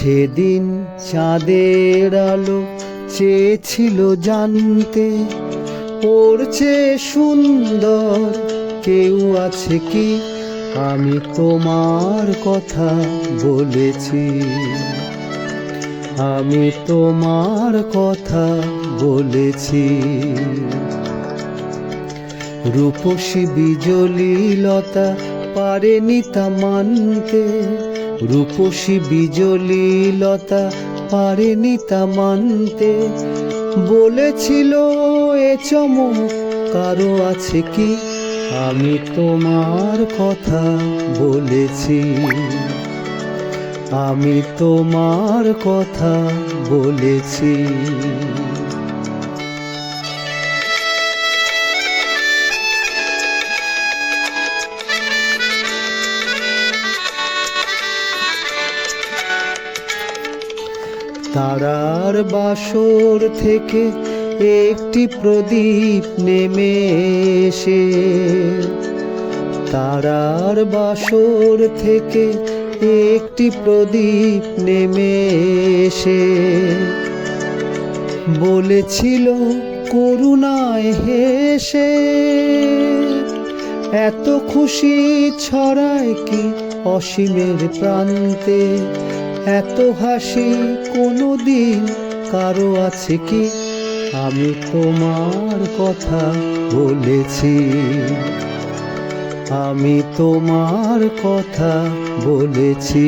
সেদিন চাঁদের আলো চেয়েছিল জানতে, ওর চেয়ে সুন্দর কেউ আছে কি? আমি তোমার কথা বলেছি, আমি তোমার কথা বলেছি। রূপসী বিজলি লতা পারেনি তা মানতে, রূপসী বিজলি লতা পারেনি তা মানতে। বলেছিল এ চমক কারো আছে কি? আমি তোমার কথা বলেছি, আমি তোমার কথা বলেছি। তারার বাসর থেকে একটি প্রদীপ নেমে এসে, তারার বাসর থেকে একটি প্রদীপ নেমে এসে বলেছিল করুণায় হেসে, এত খুশি ছড়ায় কি অসীমের প্রান্তে? এত হাসি কোনোদিন কারো আছে কি? আমি তোমার কথা বলেছি, আমি তোমার কথা বলেছি।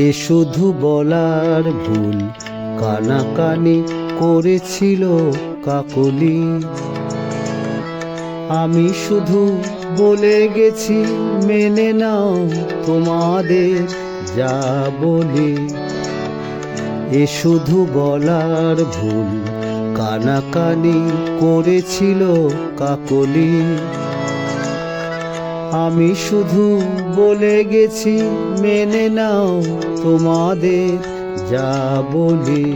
এ শুধু বলার ভুল, কানাকানি করেছিল কাকলি। আমি শুধু বলে গেছি মেনে নাও তোমাদের যা বলি। এ শুধু বলার ভুল, কানাকানি করেছিল কাকলি। আমি শুধু বলে গেছি মেনে নাও তোমাদের যা বলি।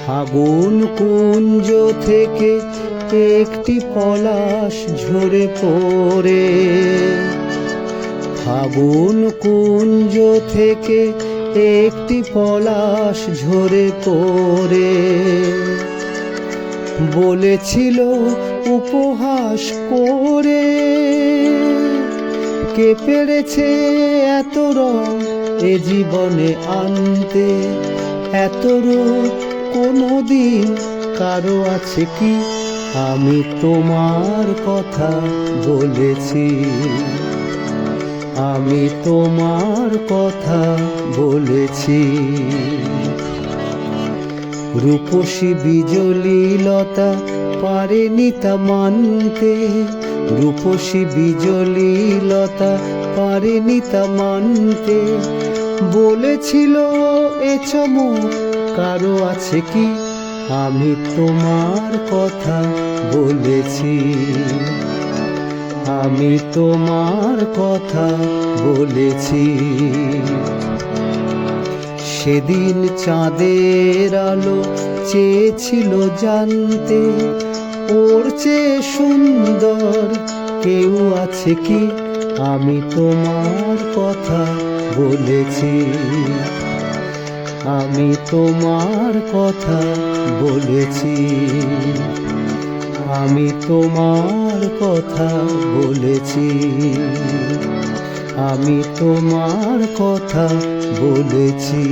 ফাগুন কুঞ্জ থেকে একটি পলাশ ঝরে পড়ে, ফাগুন কুঞ্জ থেকে একটি পলাশ ঝরে পড়ে বলেছিল উপহাস করে, কে পেরেছে এত রং এ জীবনে আনতে? এত রূপ কোনোদিন কারো আছে কি? আমি তোমার কথা বলেছি, আমি তোমার কথা বলেছি। রূপসী বিজলি লতা পারেনি তা মানতে, রূপসী বিজলি লতা পারেনি তা মানতে। বলেছিল এ চমক কারো আছে কি? আমি তোমার কথা বলেছি, আমি তোমার কথা বলেছি। সেদিন চাঁদের আলো চেয়েছিল জানতে, ওর চেয়ে সুন্দর কেউ আছে কি? আমি তোমার কথা বলেছি, আমি তোমার কথা বলেছি, আমি তোমার কথা বলেছি, আমি তোমার কথা বলেছি।